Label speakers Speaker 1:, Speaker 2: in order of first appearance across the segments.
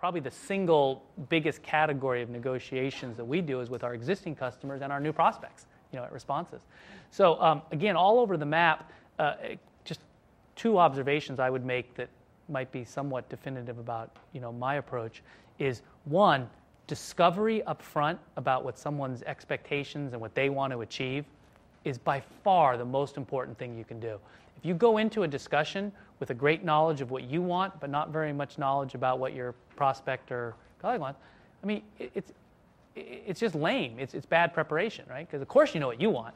Speaker 1: probably the single biggest category of negotiations that we do is with our existing customers and our new prospects, at Responsys. So again, all over the map, just two observations I would make that might be somewhat definitive about, my approach is, one, discovery up front about what someone's expectations and what they want to achieve is by far the most important thing you can do. If you go into a discussion with a great knowledge of what you want, but not very much knowledge about what your prospect or colleague wants, I mean, it's just lame. It's bad preparation, right? Because of course you know what you want.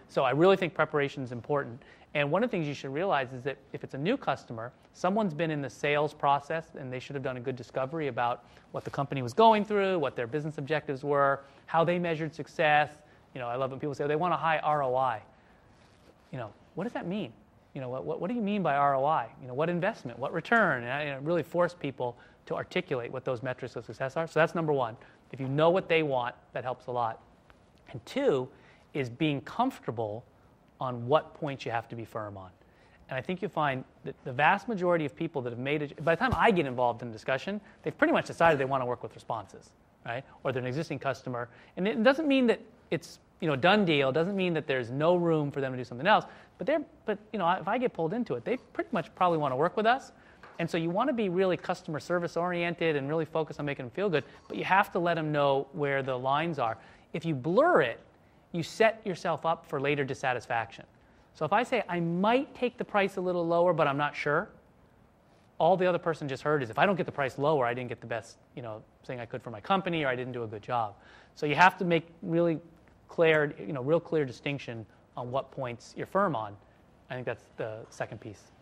Speaker 1: So I really think preparation is important. And one of the things you should realize is that if it's a new customer, someone's been in the sales process and they should have done a good discovery about what the company was going through, what their business objectives were, how they measured success. I love when people say, they want a high ROI. What does that mean? What do you mean by ROI? What investment? What return? And I really force people to articulate what those metrics of success are. So that's number one. If you know what they want, that helps a lot. And two is being comfortable on what points you have to be firm on. And I think you'll find that the vast majority of people that have made it, by the time I get involved in the discussion, they've pretty much decided they want to work with Responsys, right? Or they're an existing customer. And it doesn't mean that it's a done deal. It doesn't mean that there's no room for them to do something else. But if I get pulled into it, they pretty much probably want to work with us. And so you want to be really customer service oriented and really focus on making them feel good. But you have to let them know where the lines are. If you blur it, you set yourself up for later dissatisfaction. So if I say, I might take the price a little lower, but I'm not sure, all the other person just heard is, if I don't get the price lower, I didn't get the best thing I could for my company, or I didn't do a good job. So you have to make really clear, real clear distinction on what points you're firm on. I think that's the second piece.